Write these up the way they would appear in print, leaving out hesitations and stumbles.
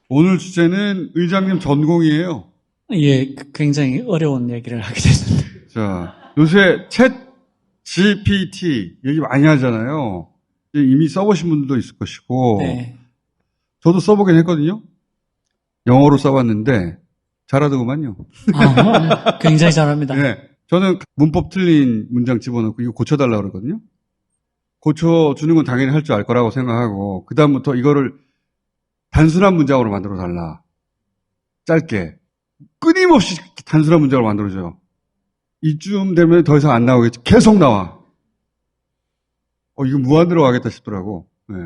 오늘 주제는 의장님 전공이에요. 예, 굉장히 어려운 얘기를 하게 됐는데. 자, 요새 챗 GPT 얘기 많이 하잖아요. 이미 써보신 분들도 있을 것이고, 네. 저도 써보긴 했거든요. 영어로 써봤는데 잘하더구만요. 굉장히 잘합니다. 네, 저는 문법 틀린 문장 집어넣고 이거 고쳐달라고 그러거든요. 고쳐주는 건 당연히 할 줄 알 거라고 생각하고, 그 다음부터 이거를 단순한 문장으로 만들어 달라. 짧게. 끊임없이 단순한 문장으로 만들어줘요. 이쯤 되면 더 이상 안 나오겠지. 계속 나와. 이거 무한대로 가겠다 싶더라고. 네.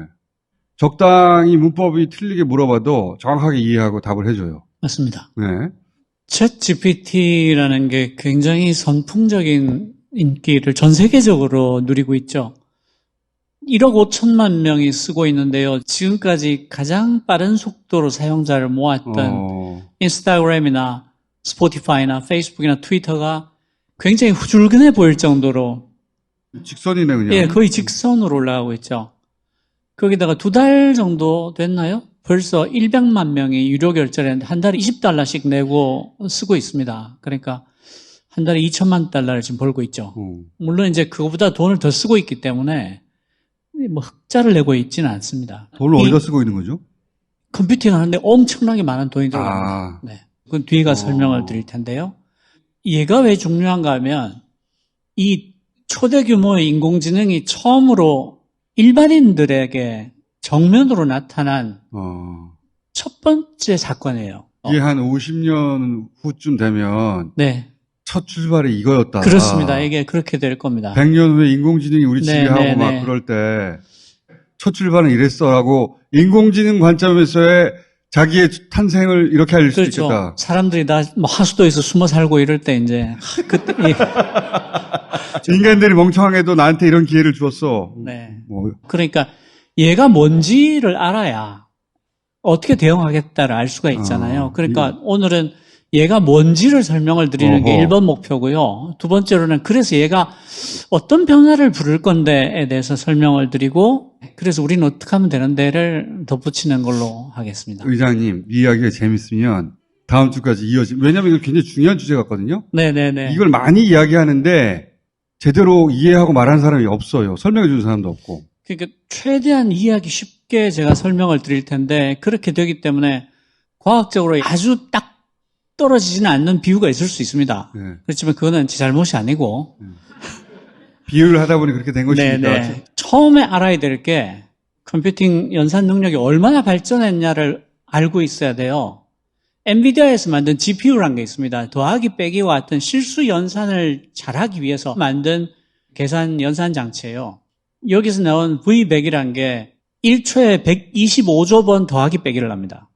적당히 문법이 틀리게 물어봐도 정확하게 이해하고 답을 해줘요. 맞습니다. 네. 챗 GPT라는 게 굉장히 선풍적인 인기를 전 세계적으로 누리고 있죠. 1억 5천만 명이 쓰고 있는데요. 지금까지 가장 빠른 속도로 사용자를 모았던 인스타그램이나 스포티파이나 페이스북이나 트위터가 굉장히 후줄근해 보일 정도로 직선이네 그냥. 예, 거의 직선으로 올라가고 있죠. 거기다가 2달 정도 됐나요? 벌써 100만 명이 유료 결제를 했는데 한 달에 $20씩 내고 쓰고 있습니다. 그러니까 한 달에 $2,000만 지금 벌고 있죠. 물론 이제 그거보다 돈을 더 쓰고 있기 때문에 뭐 흑자를 내고 있지는 않습니다. 돈을 어디다 쓰고 있는 거죠? 컴퓨팅 하는데 엄청나게 많은 돈이 들어갑니다. 네. 그건 뒤에가 설명을 드릴 텐데요. 얘가 왜 중요한가 하면 이 초대 규모의 인공지능이 처음으로 일반인들에게 정면으로 나타난 첫 번째 사건이에요. 이게 한 50년 후쯤 되면 네. 첫 출발이 이거였다. 그렇습니다. 이게 그렇게 될 겁니다. 100년 후에 인공지능이 우리 지배하고 막 그럴 때 첫 출발은 이랬어라고 인공지능 관점에서의 자기의 탄생을 이렇게 알릴 수도 그렇죠. 있겠다. 사람들이 다 뭐 하수도에서 숨어 살고 이럴 때 이제 그때 인간들이 멍청하게도 나한테 이런 기회를 주었어. 네. 그러니까 얘가 뭔지를 알아야 어떻게 대응하겠다를 알 수가 있잖아요. 그러니까 오늘은 얘가 뭔지를 설명을 드리는 게 1번 목표고요. 두 번째로는 그래서 얘가 어떤 변화를 부를 건데에 대해서 설명을 드리고 그래서 우리는 어떻게 하면 되는데를 덧붙이는 걸로 하겠습니다. 의장님, 이 이야기가 재밌으면 다음 주까지 왜냐하면 이거 굉장히 중요한 주제 같거든요. 네네네. 이걸 많이 이야기하는데 제대로 이해하고 말하는 사람이 없어요. 설명해 주는 사람도 없고. 그러니까 최대한 이해하기 쉽게 제가 설명을 드릴 텐데 그렇게 되기 때문에 과학적으로 아주 딱 떨어지지는 않는 비유가 있을 수 있습니다. 네. 그렇지만 그거는 제 잘못이 아니고. 비유를 하다 보니 그렇게 된 것이니까. 네네. 처음에 알아야 될 게 컴퓨팅 연산 능력이 얼마나 발전했냐를 알고 있어야 돼요. 엔비디아에서 만든 GPU라는 게 있습니다. 더하기 빼기와 같은 실수 연산을 잘하기 위해서 만든 계산 연산 장치예요. 여기서 나온 V100이라는 게 1초에 125조 번 더하기 빼기를 합니다.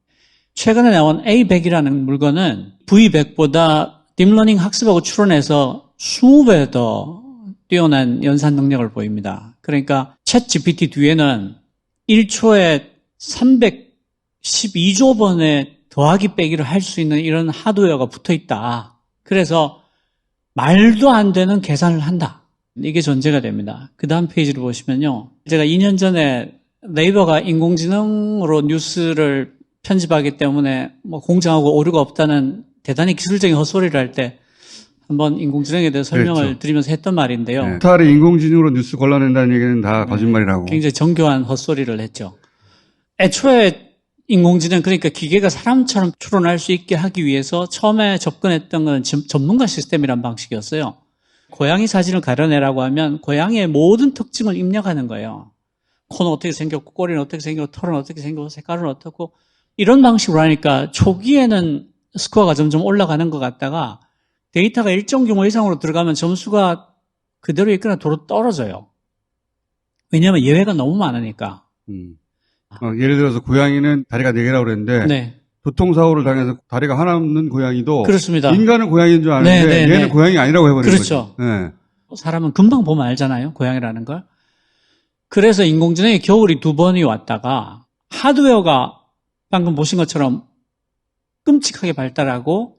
최근에 나온 A100이라는 물건은 V100보다 딥러닝 학습하고 추론해서 20배 더 뛰어난 연산 능력을 보입니다. 그러니까 챗 GPT 뒤에는 1초에 312조 번의 더하기 빼기를 할 수 있는 이런 하드웨어가 붙어 있다. 그래서 말도 안 되는 계산을 한다. 이게 전제가 됩니다. 그 다음 페이지를 보시면요. 제가 2년 전에 네이버가 인공지능으로 뉴스를 편집하기 때문에 뭐 공정하고 오류가 없다는 대단히 기술적인 헛소리를 할 때 한번 인공지능에 대해서 설명을 그렇죠. 드리면서 했던 말인데요. 네. 스타를 인공지능으로 뉴스 걸러낸다는 얘기는 다 거짓말이라고. 굉장히 정교한 헛소리를 했죠. 애초에 인공지능, 그러니까 기계가 사람처럼 추론할 수 있게 하기 위해서 처음에 접근했던 건 전문가 시스템이란 방식이었어요. 고양이 사진을 가려내라고 하면 고양이의 모든 특징을 입력하는 거예요. 코는 어떻게 생겼고, 꼬리는 어떻게 생겼고, 털은 어떻게 생겼고, 색깔은 어떻고, 이런 방식으로 하니까 초기에는 스코어가 점점 올라가는 것 같다가 데이터가 일정 규모 이상으로 들어가면 점수가 그대로 있거나 도로 떨어져요. 왜냐하면 예외가 너무 많으니까. 예를 들어서 고양이는 다리가 4개라고 그랬는데 네. 교통사고를 당해서 다리가 하나 없는 고양이도 그렇습니다. 인간은 고양이인 줄 아는데 네, 얘는 고양이 아니라고 해버리는 그렇죠. 거죠. 네. 사람은 금방 보면 알잖아요. 고양이라는 걸. 그래서 인공지능의 겨울이 2번이 왔다가 하드웨어가 방금 보신 것처럼 끔찍하게 발달하고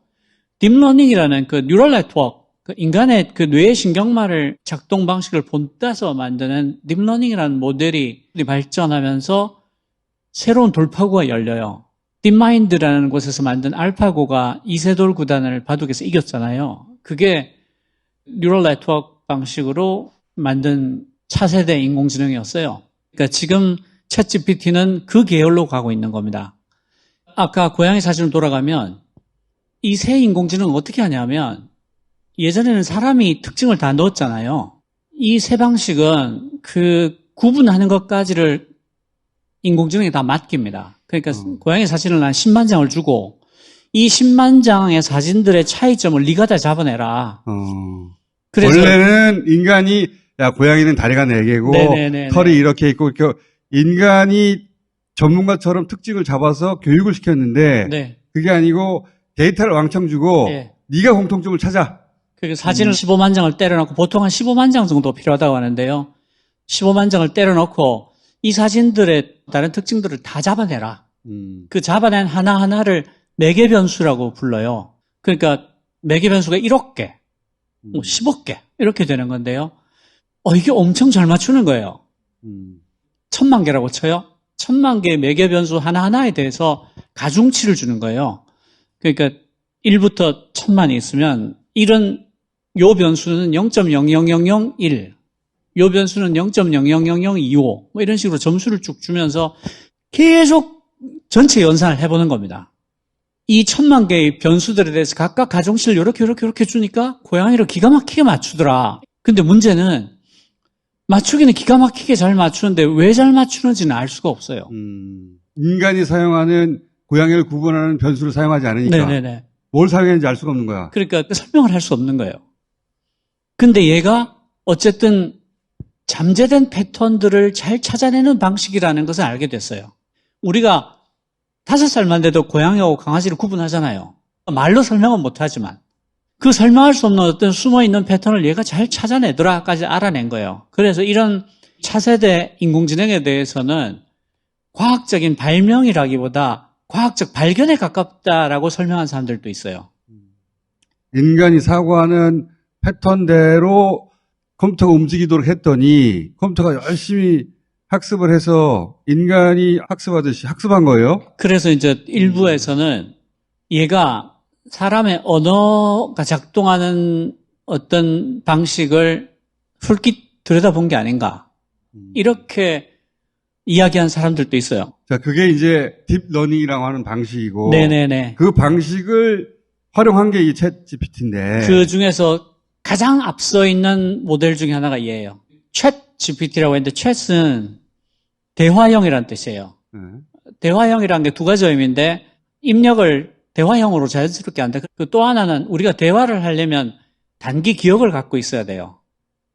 딥러닝이라는 그 뉴럴 네트워크, 그 인간의 그 뇌의 신경말을 작동 방식을 본따서 만드는 딥러닝이라는 모델이 발전하면서 새로운 돌파구가 열려요. 딥마인드라는 곳에서 만든 알파고가 이세돌 구단을 바둑에서 이겼잖아요. 그게 뉴럴 네트워크 방식으로 만든 차세대 인공지능이었어요. 그러니까 지금 챗GPT는 그 계열로 가고 있는 겁니다. 아까 고양이 사진으로 돌아가면 이 새 인공지능은 어떻게 하냐면 예전에는 사람이 특징을 다 넣었잖아요. 이 새 방식은 그 구분하는 것까지를 인공지능에 다 맡깁니다. 그러니까 고양이 사진을 한 10만 장을 주고 이 10만 장의 사진들의 차이점을 네가 다 잡아내라. 그래서 원래는 인간이 야 고양이는 다리가 4개고 네네네네. 털이 이렇게 있고 이렇게 인간이 전문가처럼 특징을 잡아서 교육을 시켰는데 네. 그게 아니고 데이터를 왕창 주고 예. 네가 공통점을 찾아. 그리고 사진을 15만 장을 때려넣고 보통 한 15만 장 정도 필요하다고 하는데요. 15만 장을 때려넣고 이 사진들의 다른 특징들을 다 잡아내라. 그 잡아낸 하나하나를 매개 변수라고 불러요. 그러니까 매개 변수가 1억 개, 뭐 10억 개 이렇게 되는 건데요. 이게 엄청 잘 맞추는 거예요. 1000만 개라고 쳐요. 1000만 개의 매개 변수 하나하나에 대해서 가중치를 주는 거예요. 그러니까 1부터 1000만이 있으면 1은 요 변수는 0.00001, 요 변수는 0.00025, 뭐 이런 식으로 점수를 쭉 주면서 계속 전체 연산을 해보는 겁니다. 이 1000만 개의 변수들에 대해서 각각 가중치를 이렇게 주니까 고양이를 기가 막히게 맞추더라. 근데 문제는 맞추기는 기가 막히게 잘 맞추는데 왜 잘 맞추는지는 알 수가 없어요. 인간이 사용하는 고양이를 구분하는 변수를 사용하지 않으니까 네네네. 뭘 사용했는지 알 수가 없는 거야. 그러니까 설명을 할 수 없는 거예요. 근데 얘가 어쨌든 잠재된 패턴들을 잘 찾아내는 방식이라는 것을 알게 됐어요. 우리가 5살만 돼도 고양이하고 강아지를 구분하잖아요. 말로 설명은 못하지만 그 설명할 수 없는 어떤 숨어있는 패턴을 얘가 잘 찾아내더라까지 알아낸 거예요. 그래서 이런 차세대 인공지능에 대해서는 과학적인 발명이라기보다 과학적 발견에 가깝다라고 설명한 사람들도 있어요. 인간이 사고하는 패턴대로 컴퓨터가 움직이도록 했더니 컴퓨터가 열심히 학습을 해서 인간이 학습하듯이 학습한 거예요. 그래서 이제 일부에서는 얘가 사람의 언어가 작동하는 어떤 방식을 훌깃 들여다본 게 아닌가. 이렇게 이야기한 사람들도 있어요. 자, 그게 이제 딥러닝이라고 하는 방식이고 네네네. 그 방식을 활용한 게 이 챗 GPT인데 그 중에서 가장 앞서 있는 모델 중에 하나가 얘예요. 챗 GPT라고 했는데 챗은 대화형이라는 뜻이에요. 대화형이라는 게 두 가지 의미인데 입력을 대화형으로 자연스럽게 한다. 그 또 하나는 우리가 대화를 하려면 단기 기억을 갖고 있어야 돼요.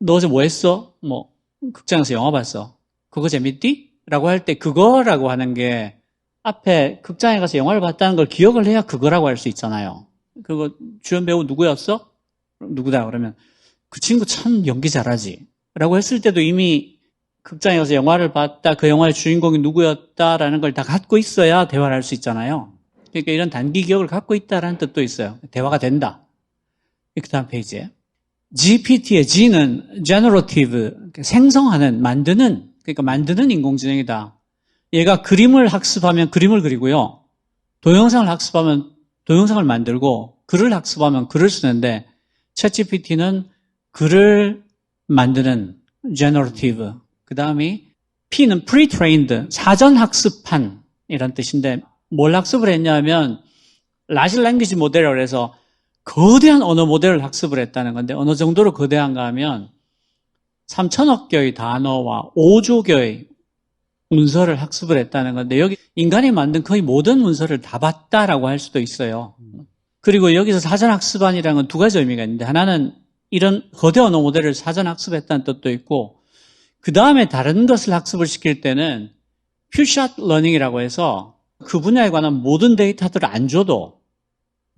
너 어제 뭐 했어? 뭐 극장에서 영화 봤어. 그거 재밌디? 라고 할 때 그거라고 하는 게 앞에 극장에 가서 영화를 봤다는 걸 기억을 해야 그거라고 할 수 있잖아요. 그거 주연 배우 누구였어? 누구다? 그러면 그 친구 참 연기 잘하지. 라고 했을 때도 이미 극장에 가서 영화를 봤다. 그 영화의 주인공이 누구였다라는 걸 다 갖고 있어야 대화를 할 수 있잖아요. 그러니까 이런 단기 기억을 갖고 있다라는 뜻도 있어요. 대화가 된다. 그 다음 페이지에. GPT의 G는 generative, 생성하는, 만드는, 그러니까 만드는 인공지능이다. 얘가 그림을 학습하면 그림을 그리고요. 동영상을 학습하면 동영상을 만들고, 글을 학습하면 글을 쓰는데, 챗GPT는 글을 만드는 generative. 그 다음이 P는 pre-trained, 사전 학습한 이란 뜻인데, 뭘 학습을 했냐면 라지 랭귀지 모델이라고 해서 거대한 언어 모델을 학습을 했다는 건데 어느 정도로 거대한가 하면 3천억 개의 단어와 5조 개의 문서를 학습을 했다는 건데 여기 인간이 만든 거의 모든 문서를 다 봤다라고 할 수도 있어요. 그리고 여기서 사전 학습한이라는 건 두 가지 의미가 있는데 하나는 이런 거대 언어 모델을 사전 학습했다는 뜻도 있고 그 다음에 다른 것을 학습을 시킬 때는 퓨샷 러닝이라고 해서 그 분야에 관한 모든 데이터들을 안 줘도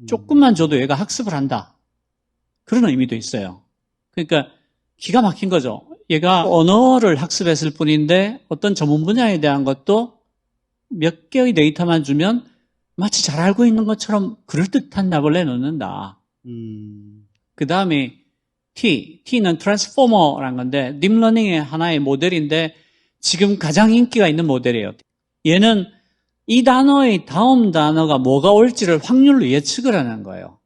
조금만 줘도 얘가 학습을 한다. 그런 의미도 있어요. 그러니까 기가 막힌 거죠. 얘가 언어를 학습했을 뿐인데 어떤 전문 분야에 대한 것도 몇 개의 데이터만 주면 마치 잘 알고 있는 것처럼 그럴듯한 답을 내놓는다. 그 다음에 T는 트랜스포머라는 건데 딥러닝의 하나의 모델인데 지금 가장 인기가 있는 모델이에요. 얘는 이 단어의 다음 단어가 뭐가 올지를 확률로 예측을 하는 거예요.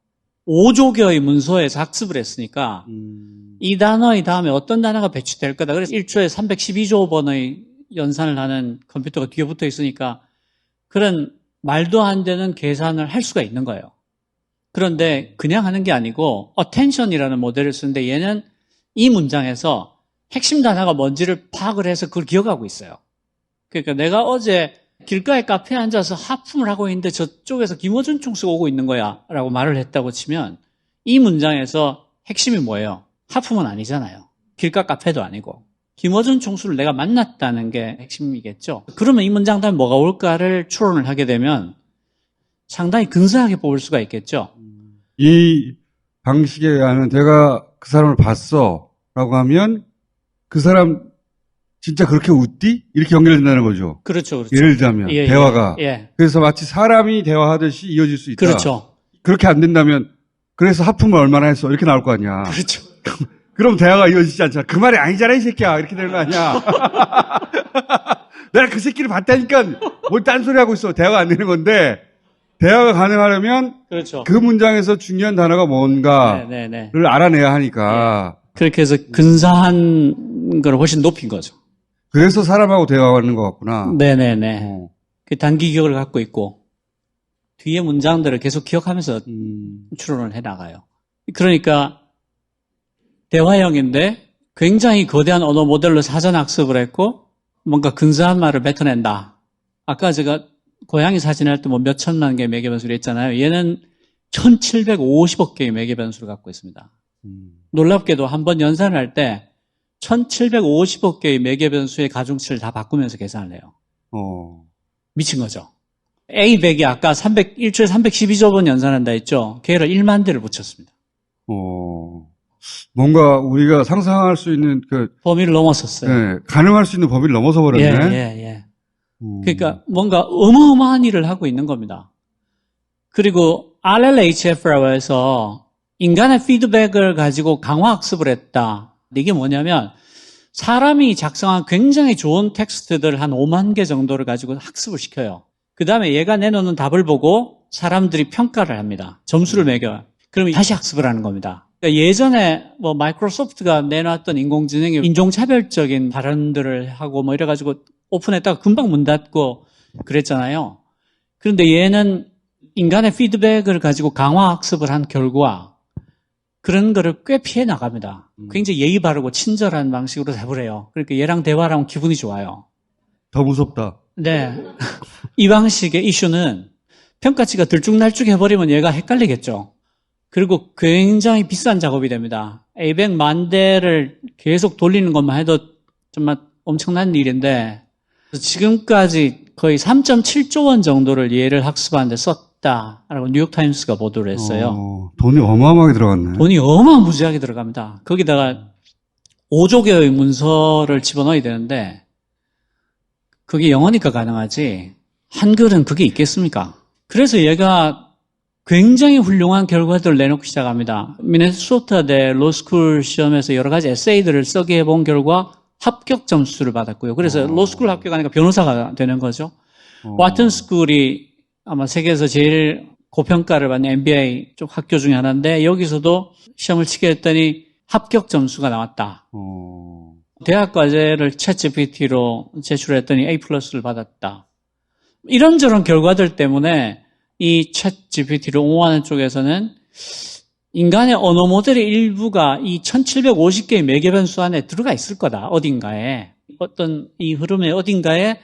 5조 개의 문서에서 학습을 했으니까 이 단어의 다음에 어떤 단어가 배치될 거다. 그래서 1초에 312조 번의 연산을 하는 컴퓨터가 뒤에 붙어 있으니까 그런 말도 안 되는 계산을 할 수가 있는 거예요. 그런데 그냥 하는 게 아니고 attention이라는 모델을 쓰는데 얘는 이 문장에서 핵심 단어가 뭔지를 파악을 해서 그걸 기억하고 있어요. 그러니까 내가 어제 길가에 카페에 앉아서 하품을 하고 있는데 저쪽에서 김어준 총수가 오고 있는 거야 라고 말을 했다고 치면 이 문장에서 핵심이 뭐예요? 하품은 아니잖아요. 길가 카페도 아니고 김어준 총수를 내가 만났다는 게 핵심이겠죠. 그러면 이 문장 다음에 뭐가 올까를 추론을 하게 되면 상당히 근사하게 뽑을 수가 있겠죠. 이 방식에 의하면 내가 그 사람을 봤어 라고 하면 그 사람 진짜 그렇게 웃디? 이렇게 연결된다는 거죠. 그렇죠, 그렇죠. 예를 들자면 예, 대화가. 예. 그래서 마치 사람이 대화하듯이 이어질 수 있다. 그렇죠. 그렇게 안 된다면 그래서 하품을 얼마나 했어? 이렇게 나올 거 아니야. 그렇죠. 그럼 대화가 이어지지 않잖아. 그 말이 아니잖아 이 새끼야. 이렇게 되는 거 아니야. 내가 그 새끼를 봤다니까 뭘 딴소리 하고 있어. 대화가 안 되는 건데 대화가 가능하려면 그렇죠. 그 문장에서 중요한 단어가 뭔가를 네. 알아내야 하니까. 그렇게 해서 근사한 걸 훨씬 높인 거죠. 그래서 사람하고 대화하는 것 같구나. 네네네. 그 단기 기억을 갖고 있고 뒤에 문장들을 계속 기억하면서 추론을 해 나가요. 그러니까 대화형인데 굉장히 거대한 언어 모델로 사전 학습을 했고 뭔가 근사한 말을 뱉어낸다. 아까 제가 고양이 사진할 때 뭐 몇 천만 개의 매개 변수를 했잖아요. 얘는 1750억 개의 매개 변수를 갖고 있습니다. 놀랍게도 한번 연산을 할 때 1750억 개의 매개 변수의 가중치를 다 바꾸면서 계산을 해요. 미친 거죠. A100이 아까 1초에 312조 번 연산한다 했죠. 걔를 1만 대를 붙였습니다. 뭔가 우리가 상상할 수 있는 범위를 넘었었어요. 네, 가능할 수 있는 범위를 넘어서 버렸네. 예. 그러니까 뭔가 어마어마한 일을 하고 있는 겁니다. 그리고 RLHF라고 해서 인간의 피드백을 가지고 강화학습을 했다. 이게 뭐냐면 사람이 작성한 굉장히 좋은 텍스트들 한 5만 개 정도를 가지고 학습을 시켜요. 그 다음에 얘가 내놓는 답을 보고 사람들이 평가를 합니다. 점수를 매겨요. 그러면 다시 학습을 하는 겁니다. 그러니까 예전에 뭐 마이크로소프트가 내놨던 인공지능이 인종차별적인 발언들을 하고 뭐 이래가지고 오픈했다가 금방 문 닫고 그랬잖아요. 그런데 얘는 인간의 피드백을 가지고 강화학습을 한 결과 그런 거를 꽤 피해 나갑니다. 굉장히 예의 바르고 친절한 방식으로 답을 해요. 그러니까 얘랑 대화를 하면 기분이 좋아요. 더 무섭다. 네. 이 방식의 이슈는 평가치가 들쭉날쭉 해버리면 얘가 헷갈리겠죠. 그리고 굉장히 비싼 작업이 됩니다. A100만 대를 계속 돌리는 것만 해도 정말 엄청난 일인데 지금까지 거의 3.7조 원 정도를 얘를 학습하는 데 썼다라고 뉴욕타임스가 보도를 했어요. 돈이 어마어마하게 들어갔네. 돈이 어마무지하게 들어갑니다. 거기다가 5조 개의 문서를 집어넣어야 되는데 그게 영어니까 가능하지 한글은 그게 있겠습니까? 그래서 얘가 굉장히 훌륭한 결과들을 내놓고 시작합니다. 미네소타대 로스쿨 시험에서 여러 가지 에세이들을 쓰게 해본 결과 합격 점수를 받았고요. 그래서 로스쿨 합격하니까 변호사가 되는 거죠. 와튼 스쿨이 아마 세계에서 제일 고평가를 받는 MBA 쪽 학교 중에 하나인데 여기서도 시험을 치게 했더니 합격 점수가 나왔다. 대학 과제를 챗GPT로 제출했더니 A+를 받았다. 이런저런 결과들 때문에 이 챗GPT를 옹호하는 쪽에서는 인간의 언어 모델의 일부가 이 1750개의 매개 변수 안에 들어가 있을 거다. 어딘가에. 어떤 이 흐름의 어딘가에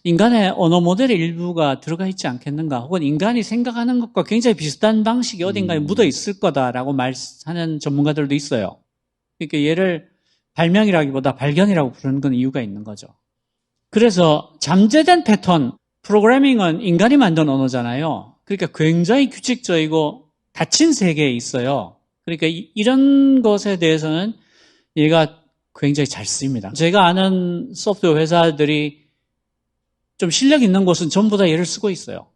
인간의 언어 모델의 일부가 들어가 있지 않겠는가. 혹은 인간이 생각하는 것과 굉장히 비슷한 방식이 어딘가에 묻어 있을 거다라고 말하는 전문가들도 있어요. 그러니까 얘를 발명이라기보다 발견이라고 부르는 건 이유가 있는 거죠. 그래서 잠재된 패턴, 프로그래밍은 인간이 만든 언어잖아요. 그러니까 굉장히 규칙적이고 닫힌 세계에 있어요. 그러니까 이런 것에 대해서는 얘가 굉장히 잘 쓰입니다. 제가 아는 소프트웨어 회사들이 좀 실력 있는 곳은 전부 다 얘를 쓰고 있어요.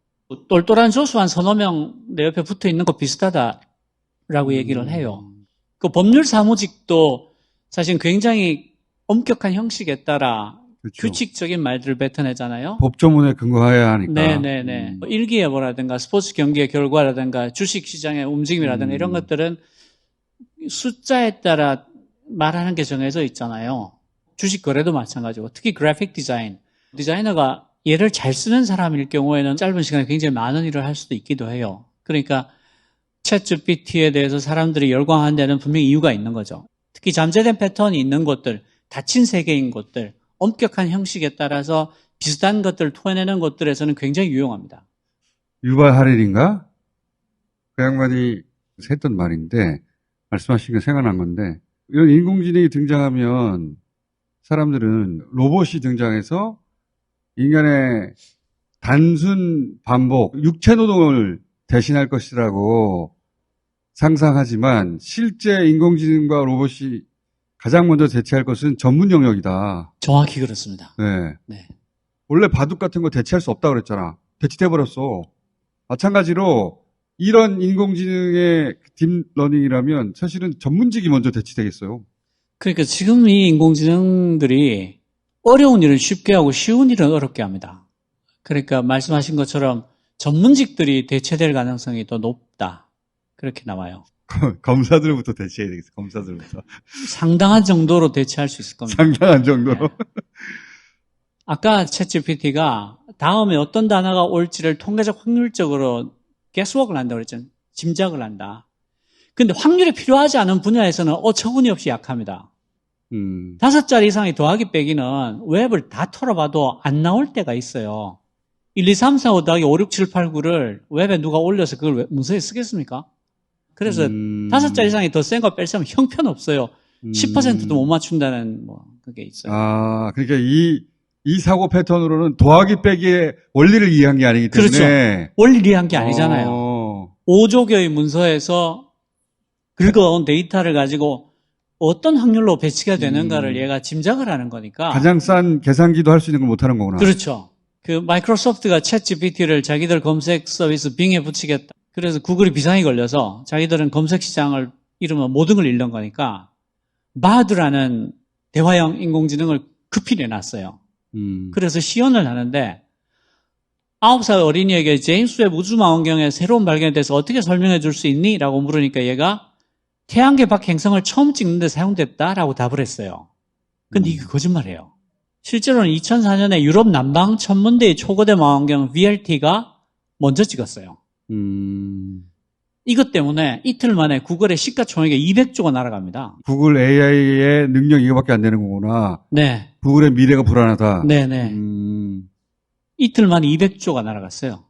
똘똘한 조수 한 서너 명 내 옆에 붙어 있는 거 비슷하다라고 얘기를 해요. 그 법률 사무직도 사실 굉장히 엄격한 형식에 따라 그렇죠. 규칙적인 말들을 뱉어내잖아요. 법조문에 근거해야 하니까. 네네네. 일기예보라든가 스포츠 경기의 결과라든가 주식시장의 움직임이라든가 이런 것들은 숫자에 따라 말하는 게 정해져 있잖아요. 주식 거래도 마찬가지고 특히 그래픽 디자이너가 얘를 잘 쓰는 사람일 경우에는 짧은 시간에 굉장히 많은 일을 할 수도 있기도 해요. 그러니까 챗GPT에 대해서 사람들이 열광하는 데는 분명히 이유가 있는 거죠. 특히 잠재된 패턴이 있는 곳들, 닫힌 세계인 곳들, 엄격한 형식에 따라서 비슷한 것들을 토해내는 곳들에서는 굉장히 유용합니다. 유발 하릴인가? 그 양반이 했던 말인데, 말씀하신 게 생각난 건데, 이런 인공지능이 등장하면 사람들은 로봇이 등장해서 인간의 단순 반복, 육체 노동을 대신할 것이라고 상상하지만 실제 인공지능과 로봇이 가장 먼저 대체할 것은 전문 영역이다. 정확히 그렇습니다. 네. 네. 원래 바둑 같은 거 대체할 수 없다고 그랬잖아. 대체돼버렸어. 마찬가지로 이런 인공지능의 딥러닝이라면 사실은 전문직이 먼저 대체되겠어요. 그러니까 지금 이 인공지능들이 어려운 일은 쉽게 하고 쉬운 일은 어렵게 합니다. 그러니까 말씀하신 것처럼 전문직들이 대체될 가능성이 더 높다. 그렇게 나와요. 검사들부터 대체해야 되겠어. 검사들부터. 상당한 정도로 대체할 수 있을 겁니다. 상당한 정도로. 네. 아까 챗GPT가 다음에 어떤 단어가 올지를 통계적 확률적으로 guesswork을 한다고 그랬잖아요. 짐작을 한다. 근데 확률이 필요하지 않은 분야에서는 어처구니 없이 약합니다. 5자리 이상의 더하기 빼기는 웹을 다 털어봐도 안 나올 때가 있어요. 1, 2, 3, 4, 5 더하기 5, 6, 7, 8, 9를 웹에 누가 올려서 그걸 문서에 쓰겠습니까? 그래서 5자리 이상이 더 센 거 뺄셈은 형편없어요. 10%도 못 맞춘다는 그게 있어요. 아, 그러니까 이 사고 패턴으로는 더하기 빼기의 원리를 이해한 게 아니기 때문에. 그렇죠. 원리를 이해한 게 아니잖아요. 5조 개의 문서에서 긁어온 데이터를 가지고 어떤 확률로 배치가 되는가를 얘가 짐작을 하는 거니까. 가장 싼 계산기도 할 수 있는 걸 못하는 거구나. 그렇죠. 그 마이크로소프트가 챗GPT를 자기들 검색 서비스 빙에 붙이겠다. 그래서 구글이 비상이 걸려서 자기들은 검색 시장을 잃으면 모든 걸 잃는 거니까 바드라는 대화형 인공지능을 급히 내놨어요. 그래서 시연을 하는데 9살 어린이에게 제임스 웹 우주망원경의 새로운 발견에 대해서 어떻게 설명해 줄 수 있니? 라고 물으니까 얘가 태양계 밖 행성을 처음 찍는데 사용됐다라고 답을 했어요. 근데 이게 거짓말이에요. 실제로는 2004년에 유럽 남방 천문대의 초거대 망원경 VLT가 먼저 찍었어요. 이것 때문에 이틀 만에 구글의 시가총액이 200조가 날아갑니다. 구글 AI의 능력 이거밖에 안 되는 거구나. 네. 구글의 미래가 불안하다. 네네. 이틀 만에 200조가 날아갔어요.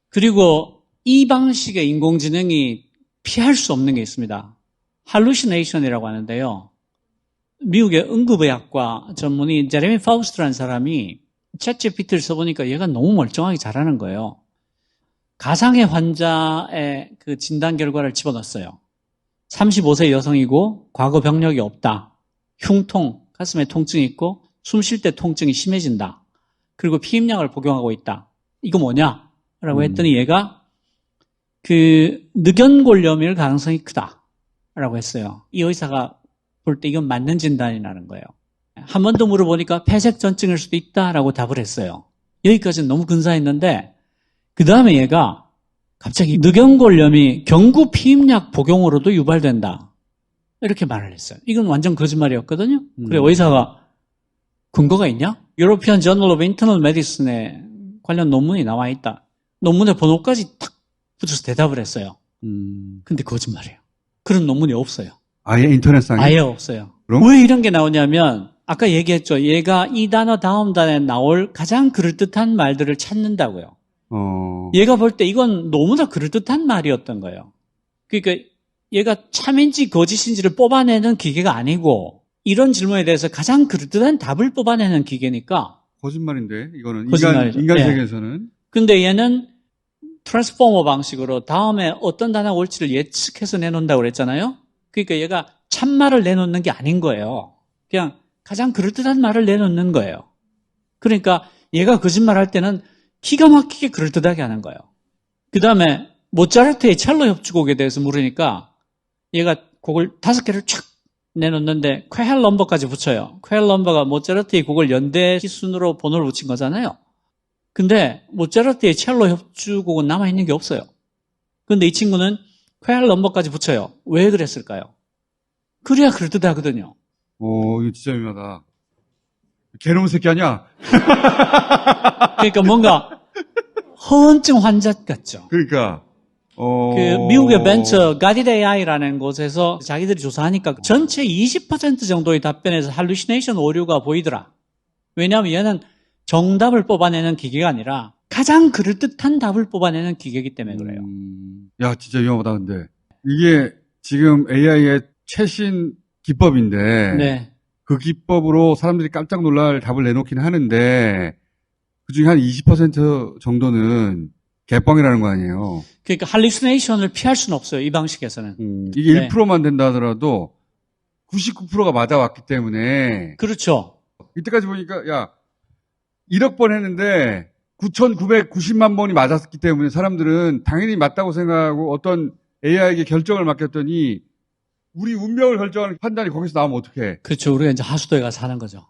그리고 이 방식의 인공지능이 피할 수 없는 게 있습니다. 할루시네이션이라고 하는데요. 미국의 응급의학과 전문의 제레미 파우스트라는 사람이 챗GPT를 써보니까 얘가 너무 멀쩡하게 잘하는 거예요. 가상의 환자의 그 진단 결과를 집어넣었어요. 35세 여성이고 과거 병력이 없다. 흉통, 가슴에 통증이 있고 숨 쉴 때 통증이 심해진다. 그리고 피임약을 복용하고 있다. 이거 뭐냐? 라고 했더니 얘가 그 늑연골염일 가능성이 크다. 라고 했어요. 이 의사가 볼 때 이건 맞는 진단이라는 거예요. 한 번 더 물어보니까 폐색전증일 수도 있다라고 답을 했어요. 여기까지는 너무 근사했는데 그 다음에 얘가 갑자기 늑연골염이 경구 피임약 복용으로도 유발된다. 이렇게 말을 했어요. 이건 완전 거짓말이었거든요. 그래 의사가 근거가 있냐? European Journal of Internal Medicine에 관련 논문이 나와 있다. 논문의 번호까지 탁 붙여서 대답을 했어요. 근데 거짓말이에요. 그런 논문이 없어요. 아예 인터넷상에? 아예 없어요. 그럼? 왜 이런 게 나오냐면 아까 얘기했죠. 얘가 이 단어 다음 단에 나올 가장 그럴듯한 말들을 찾는다고요. 얘가 볼 때 이건 너무나 그럴듯한 말이었던 거예요. 그러니까 얘가 참인지 거짓인지를 뽑아내는 기계가 아니고 이런 질문에 대해서 가장 그럴듯한 답을 뽑아내는 기계니까 거짓말인데 이거는 거짓말이죠. 인간 네. 세계에서는. 근데 얘는 트랜스포머 방식으로 다음에 어떤 단어가 올지를 예측해서 내놓는다고 그랬잖아요. 그러니까 얘가 참말을 내놓는 게 아닌 거예요. 그냥 가장 그럴듯한 말을 내놓는 거예요. 그러니까 얘가 거짓말할 때는 기가 막히게 그럴듯하게 하는 거예요. 그 다음에 모차르트의 첼로 협주곡에 대해서 물으니까 얘가 곡을 5개를 촥 내놓는데 퀘헬 넘버까지 붙여요. 퀘헬 넘버가 모차르트의 곡을 연대 순으로 번호를 붙인 거잖아요. 근데 모차르트의 첼로 협주곡은 남아있는 게 없어요. 근데 이 친구는 퀘헬 넘버까지 붙여요. 왜 그랬을까요? 그래야 그럴듯하거든요. 이거 진짜 유명하다. 개놈 새끼 아니야? 그러니까 뭔가 허언증 환자 같죠. 그러니까, 그 미국의 벤처 가디드 AI라는 곳에서 자기들이 조사하니까 전체 20% 정도의 답변에서 할루시네이션 오류가 보이더라. 왜냐하면 얘는 정답을 뽑아내는 기계가 아니라 가장 그럴듯한 답을 뽑아내는 기계이기 때문에 그래요. 야, 진짜 위험하다, 근데. 이게 지금 AI의 최신 기법인데, 네. 그 기법으로 사람들이 깜짝 놀랄 답을 내놓긴 하는데, 그 중에 한 20% 정도는 개뻥이라는 거 아니에요. 그러니까 할루시네이션을 피할 수는 없어요. 이 방식에서는. 이게 네. 1%만 된다 하더라도 99%가 맞아왔기 때문에, 그렇죠. 이때까지 보니까, 야, 1억 번 했는데 9,990만 번이 맞았기 때문에 사람들은 당연히 맞다고 생각하고 어떤 AI에게 결정을 맡겼더니 우리 운명을 결정하는 판단이 거기서 나오면 어떡해. 그렇죠. 우리가 이제 하수도에 가서 사는 거죠.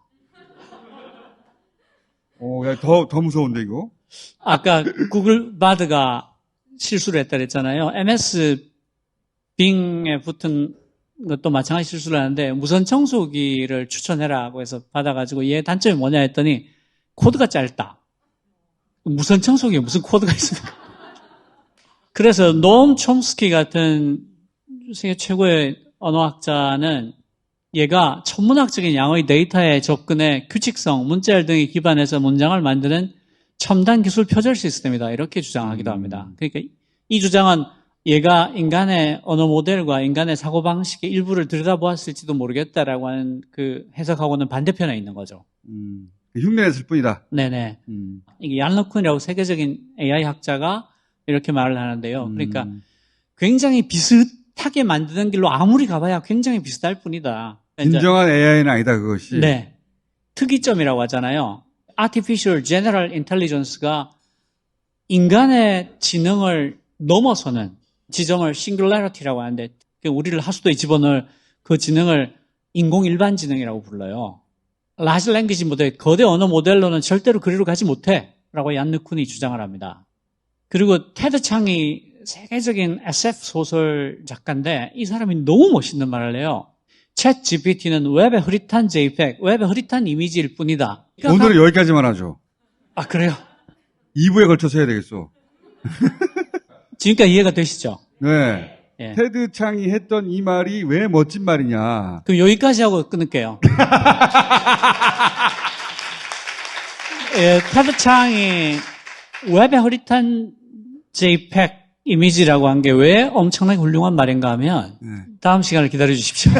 야, 더 무서운데, 이거? 아까 구글 바드가 실수를 했다 그랬잖아요. MS 빙에 붙은 것도 마찬가지 실수를 하는데 무선 청소기를 추천해라고 해서 받아가지고 얘 단점이 뭐냐 했더니 코드가 짧다. 무선 청소기에 무슨 코드가 있습니까? 그래서 노엄 촘스키 같은 세계 최고의 언어학자는 얘가 천문학적인 양의 데이터에 접근해 규칙성, 문자열 등에 기반해서 문장을 만드는 첨단 기술 표절 시스템이다. 이렇게 주장하기도 합니다. 그러니까 이 주장은 얘가 인간의 언어 모델과 인간의 사고방식의 일부를 들여다보았을지도 모르겠다라고 하는 그 해석하고는 반대편에 있는 거죠. 흉내냈을 뿐이다. 네네. 이게 얀 러쿤이라고 세계적인 AI 학자가 이렇게 말을 하는데요. 그러니까 굉장히 비슷하게 만드는 길로 아무리 가봐야 굉장히 비슷할 뿐이다. 진정한 AI는 아니다, 그것이. 네. 특이점이라고 하잖아요. Artificial General Intelligence가 인간의 지능을 넘어서는 지점을 Singularity라고 하는데 우리를 하수도에 집어넣을 그 지능을 인공 일반 지능이라고 불러요. 라지 랭귀지 모델, 거대 언어 모델로는 절대로 그리로 가지 못해 라고 얀 르쿤이 주장을 합니다. 그리고 테드 창이 세계적인 SF 소설 작가인데 이 사람이 너무 멋있는 말을 해요. 챗 GPT는 웹의 흐릿한 JPEG, 웹의 흐릿한 이미지일 뿐이다. 그러니까 오늘은 여기까지만 하죠. 아, 그래요? 2부에 걸쳐서 해야 되겠어. 지금까지 이해가 되시죠? 네. 예. 테드 창이 했던 이 말이 왜 멋진 말이냐. 그럼 여기까지 하고 끊을게요. 예, 테드 창이 웹의 흐릿한 JPEG 이미지라고 한 게 왜 엄청나게 훌륭한 말인가 하면 다음 시간을 기다려 주십시오.